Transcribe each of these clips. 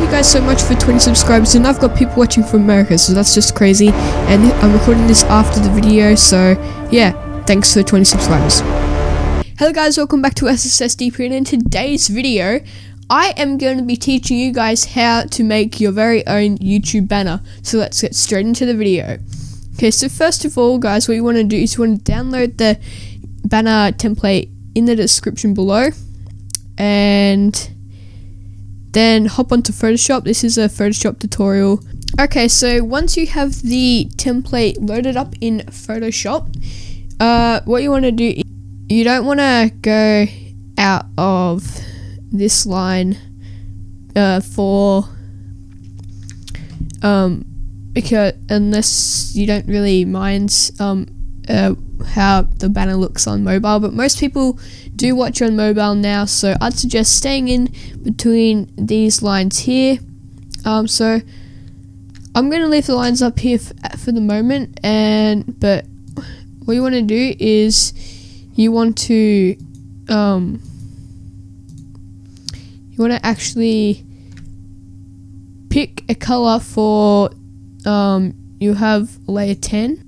you guys so much for 20 subscribers, and I've got people watching from America, so that's just crazy. And I'm recording this after the video, so yeah, thanks for 20 subscribers. Hello guys, welcome back to SSSDP, and in today's video I am going to be teaching you guys how to make your very own YouTube banner. So let's get straight into the video. Okay, so first of all guys, what you want to do is you want to download the banner template in the description below, and then hop onto Photoshop. This is a Photoshop tutorial. Okay, so once you have the template loaded up in Photoshop, what you want to do is you don't want to go out of this line because unless you don't really mind how the banner looks on mobile, but most people do watch on mobile now, so I'd suggest staying in between these lines here. So I'm going to leave the lines up here for the moment, but what you want to do is you want to actually pick a color for you have layer 10.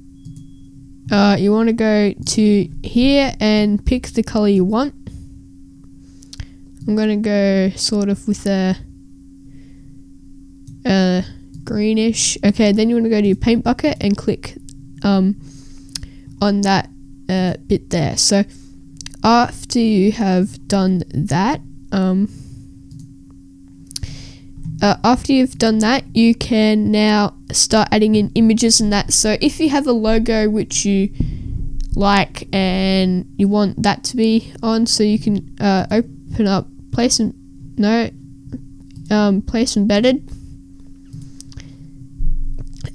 You want to go to here and pick the color you want. I'm going to go sort of with a greenish. Okay, then you want to go to your paint bucket and click on that bit there. So after you have done that, you can now start adding in images and that. So if you have a logo which you like and you want that to be on, so you can open up place embedded,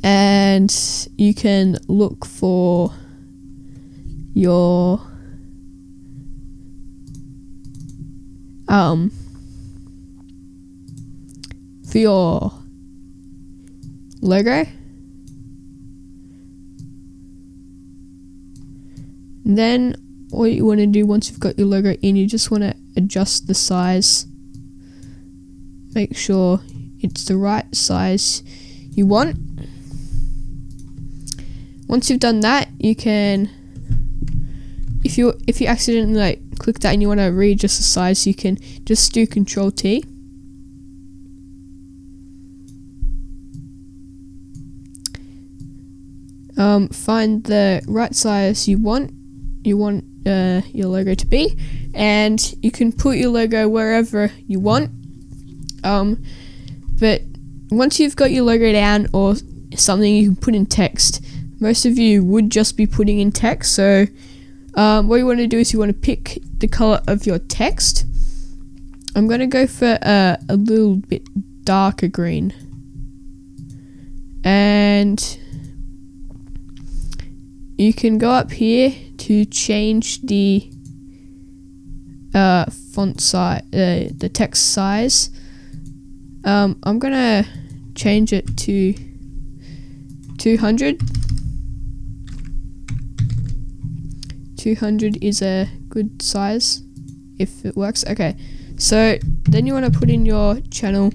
and you can look for your logo. And then what you want to do once you've got your logo in, you just want to adjust the size, make sure it's the right size you want. Once you've done that, you can, if you accidentally click that and you want to readjust the size, you can just do Control T. Find the right size you want your logo to be, and you can put your logo wherever you want. But once you've got your logo down or something, you can put in text. Most of you would just be putting in text, so what you want to do is you want to pick the color of your text. I'm going to go for a little bit darker green, and you can go up here to change the font size, the text size. I'm gonna change it to 200. 200 is a good size if it works. Okay, so then you want to put in your channel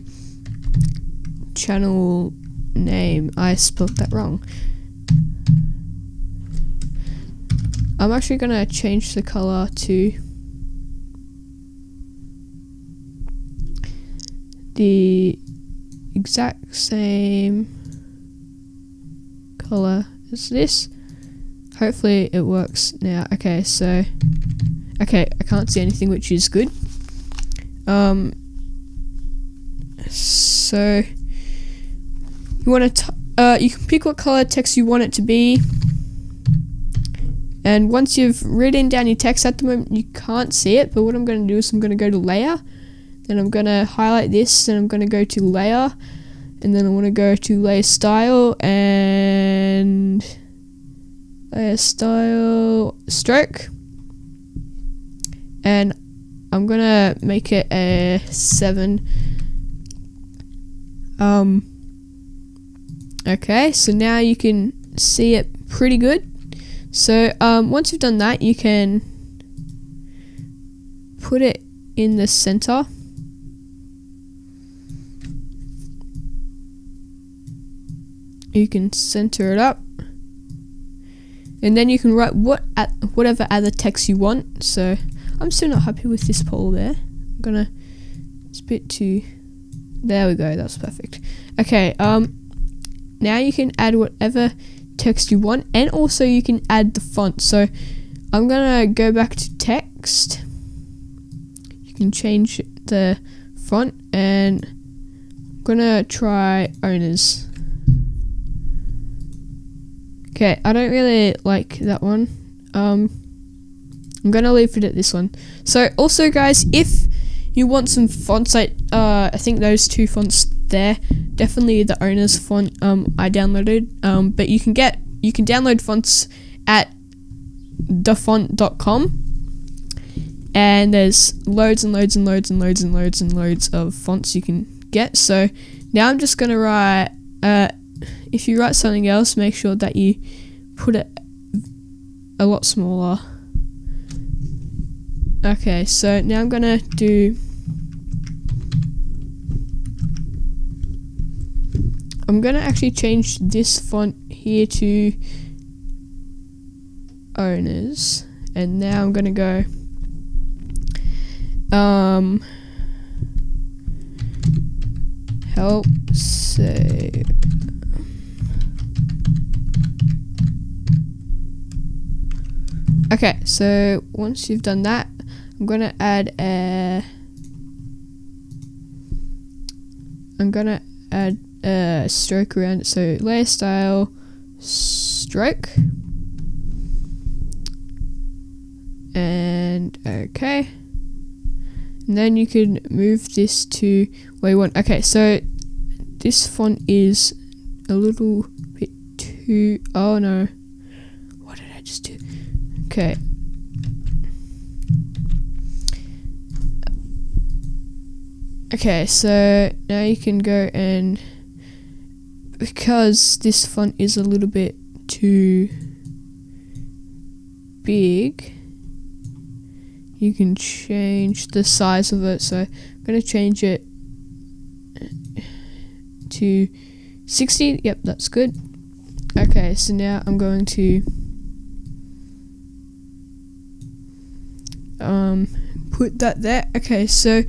name. I spelled that wrong. I'm actually going to change the color to the exact same color as this. Hopefully it works now. Okay, so I can't see anything, which is good. So you want to you can pick what color text you want it to be. And once you've written down your text, at the moment you can't see it, but what I'm going to do is I'm going to go to layer, then I'm going to highlight this, and I'm going to go to layer, and then I want to go to layer style and layer style stroke, and I'm going to make it a 7. Okay, so now you can see it pretty good. So once you've done that, you can put it in the center you can center it up, and then you can write whatever other text you want. So I'm still not happy with this poll there. I'm gonna spit to, there we go, that's perfect. Okay, now you can add whatever text you want, and also you can add the font. So I'm gonna go back to text. You can change the font, and I'm gonna try owners. Okay, I don't really like that one. I'm gonna leave it at this one. So also guys, if you want some fonts, I think those two fonts there, definitely the owners font I downloaded, but you can download fonts at thefont.com, and there's loads and loads and loads and loads and loads and loads of fonts you can get. So now I'm just gonna write, if you write something else, make sure that you put it a lot smaller. Okay, so now I'm gonna actually change this font here to owners, and now I'm gonna go help save. Okay, so once you've done that, I'm gonna add a stroke around it. So layer style stroke, and okay, and then you can move this to where you want. Okay, so this font is a little bit too, oh no, what did I just do? Okay, okay, so now you can go, and because this font is a little bit too big, you can change the size of it. So I'm going to change it to 60. Yep, that's good. Okay, so now I'm going to put that there. Okay, so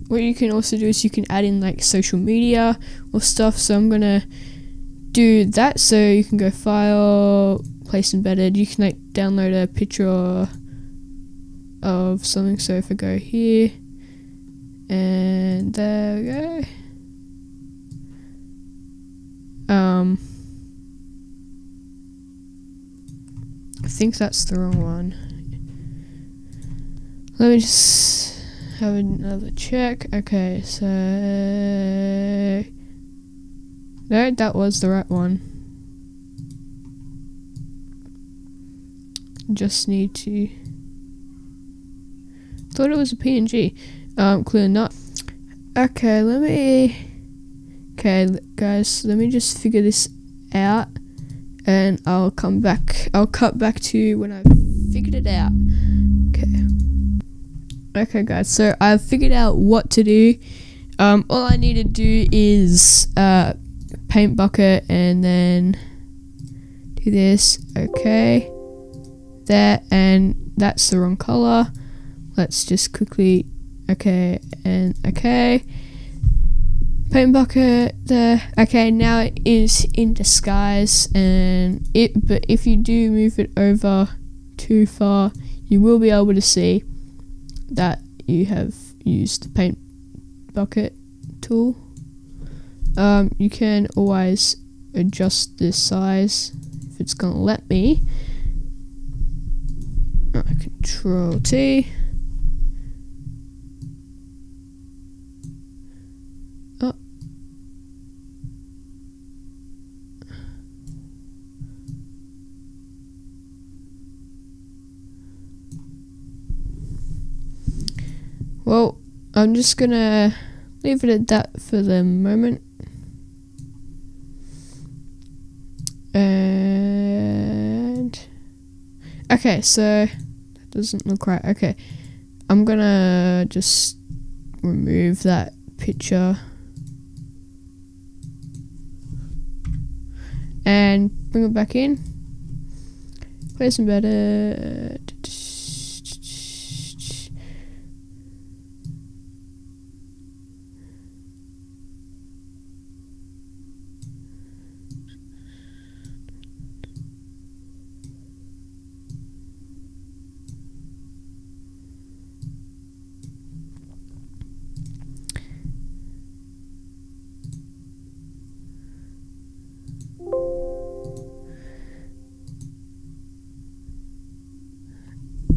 what you can also do is you can add in like social media or stuff. So I'm gonna do that. So you can go file, place embedded. You can like download a picture of something. So if I go here, and there we go. I think that's the wrong one. Let me just have another check. Okay, so no, that was the right one. Just need to, thought it was a PNG. Clearly not. Okay, guys, let me just figure this out, and I'll come back. I'll cut back to when I've figured it out. Okay guys, so I've figured out what to do. All I need to do is paint bucket, and then do this. Okay, there, and that's the wrong color. Let's just quickly, okay, and okay, paint bucket there. Okay, now it is in disguise, but if you do move it over too far, you will be able to see that you have used the paint bucket tool. You can always adjust this size if it's gonna let me. Control T. Oh. Well, I'm just gonna leave it at that for the moment. And okay, so that doesn't look right. Okay, I'm gonna just remove that picture. and bring it back in. Place them better.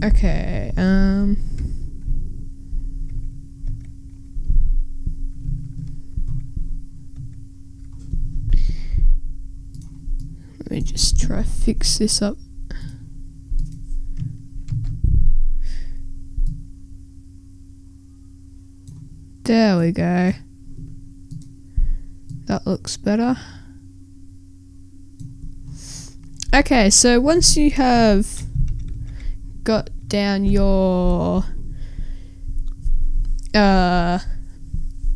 Okay, let me just try to fix this up. There we go. That looks better. Okay, so once you have got down your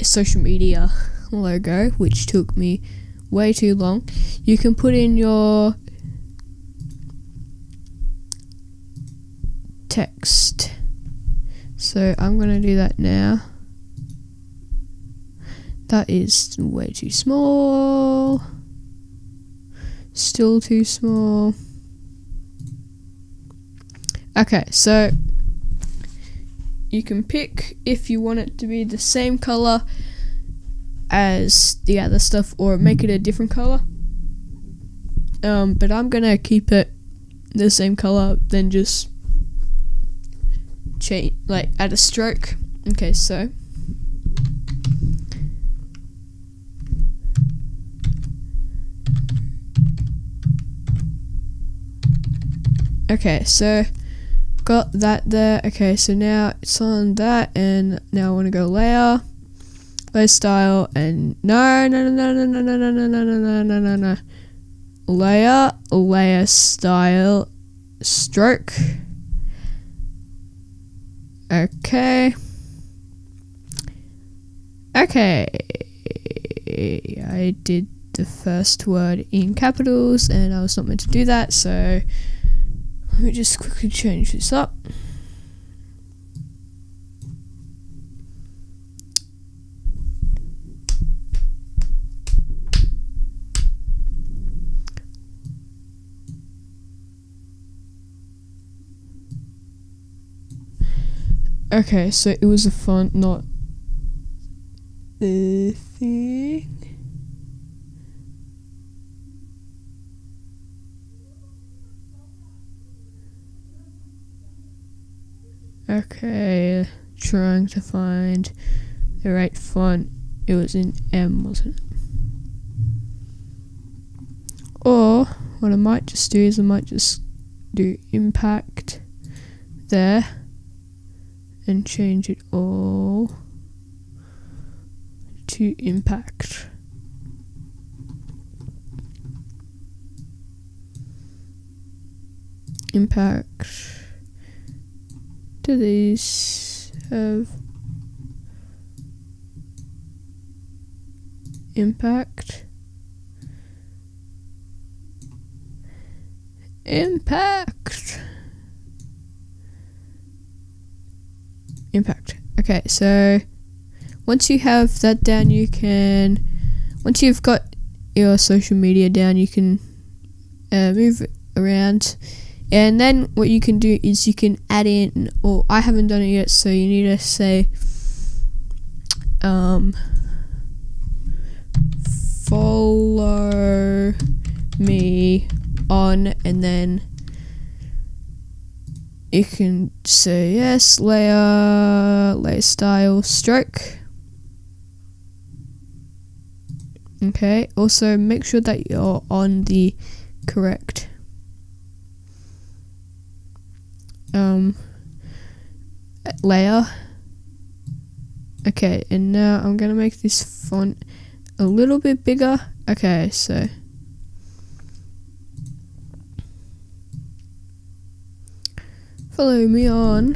social media logo, which took me way too long, you can put in your text. So I'm gonna do that now. That is way too small. Still too small. Okay, so you can pick if you want it to be the same color as the other stuff or make it a different color. But I'm gonna keep it the same color, then just change, like add a stroke. Okay, so got that there. Okay, so now it's on that, and now I want to go layer style, and no, layer style stroke. Okay, I did the first word in capitals and I was not meant to do that, so let me just quickly change this up. Okay, so it was a font, not the thing. Okay, trying to find the right font. It was in M, wasn't it? Or what I might just do is I might just do impact there and change it all to impact. Impact. Do these have impact? Impact. Okay, so once you have that down, you can, once you've got your social media down, you can move it around, and then what you can do is you can add in, or I haven't done it yet, so you need to say follow me on, and then you can say yes, layer style stroke. Okay, also make sure that you're on the correct layer. Okay, and now I'm gonna make this font a little bit bigger. Okay, so follow me on,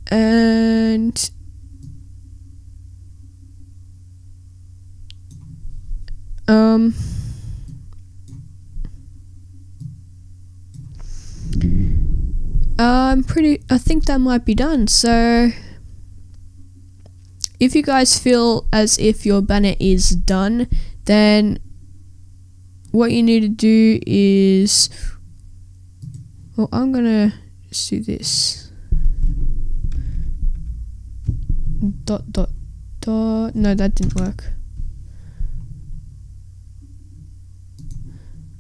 and I think that might be done. So if you guys feel as if your banner is done, then what you need to do is, well, I'm gonna just do this. No, that didn't work.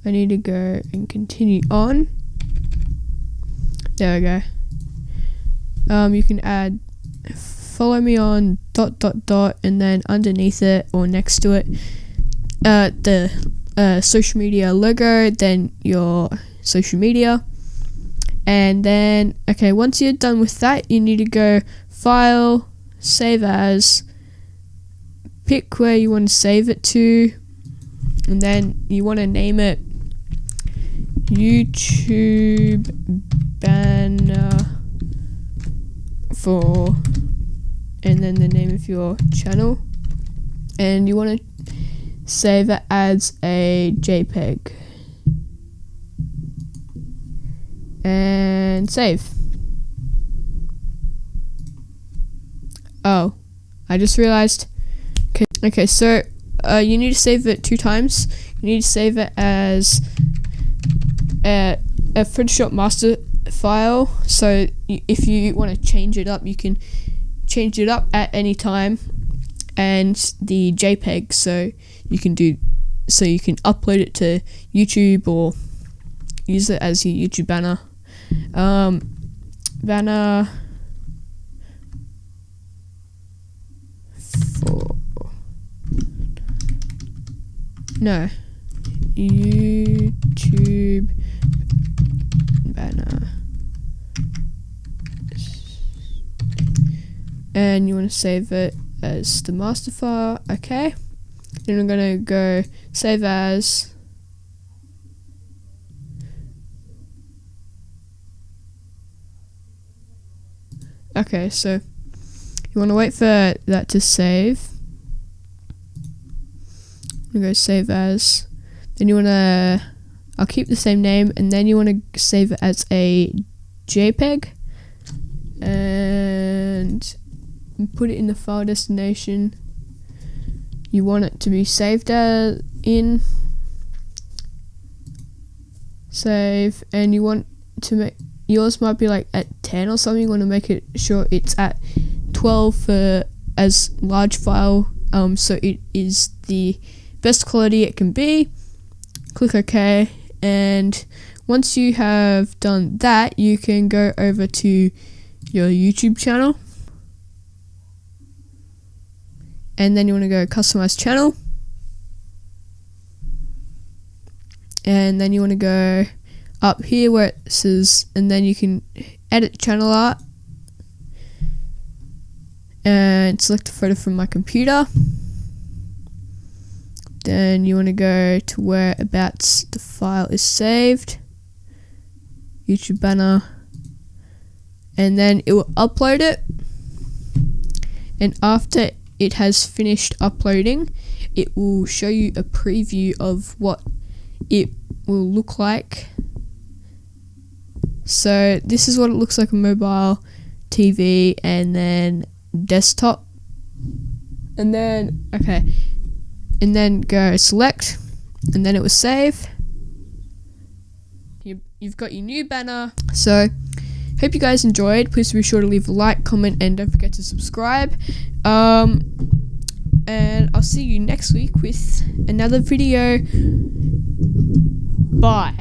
I need to go and continue on. There we go. You can add follow me on ... and then underneath it or next to it the social media logo, then your social media. And then once you're done with that, you need to go file, save as, pick where you want to save it to, and then you want to name it YouTube banner for, and then the name of your channel, and you want to save it as a JPEG and save. Oh, I just realized. Okay, so you need to save it 2 times. You need to save it as a Photoshop master file, so if you want to change it up, you can change it up at any time, and the JPEG, so you can upload it to YouTube or use it as your YouTube banner. Banner for YouTube banner, and you want to save it as the master file. Okay, then I'm gonna go save as. Okay, so you want to wait for that to save. I'm gonna go save as. Then you want to, I'll keep the same name, and then you want to save it as a JPEG and put it in the file destination you want it to be saved in. Save, and you want to make yours might be like at 10 or something. You want to make it sure it's at 12 for as large file, so it is the best quality it can be. Click OK, and once you have done that, you can go over to your YouTube channel, and then you want to go customize channel, and then you want to go up here where it says, and then you can edit channel art and select a photo from my computer. Then you want to go to whereabouts the file is saved, YouTube banner, and then it will upload it. And after it has finished uploading, it will show you a preview of what it will look like. So this is what it looks like on mobile, TV, and then desktop. And then and then go select, and then it will save. You've got your new banner. So hope you guys enjoyed. Please be sure to leave a like, comment, and don't forget to subscribe. And I'll see you next week with another video. Bye.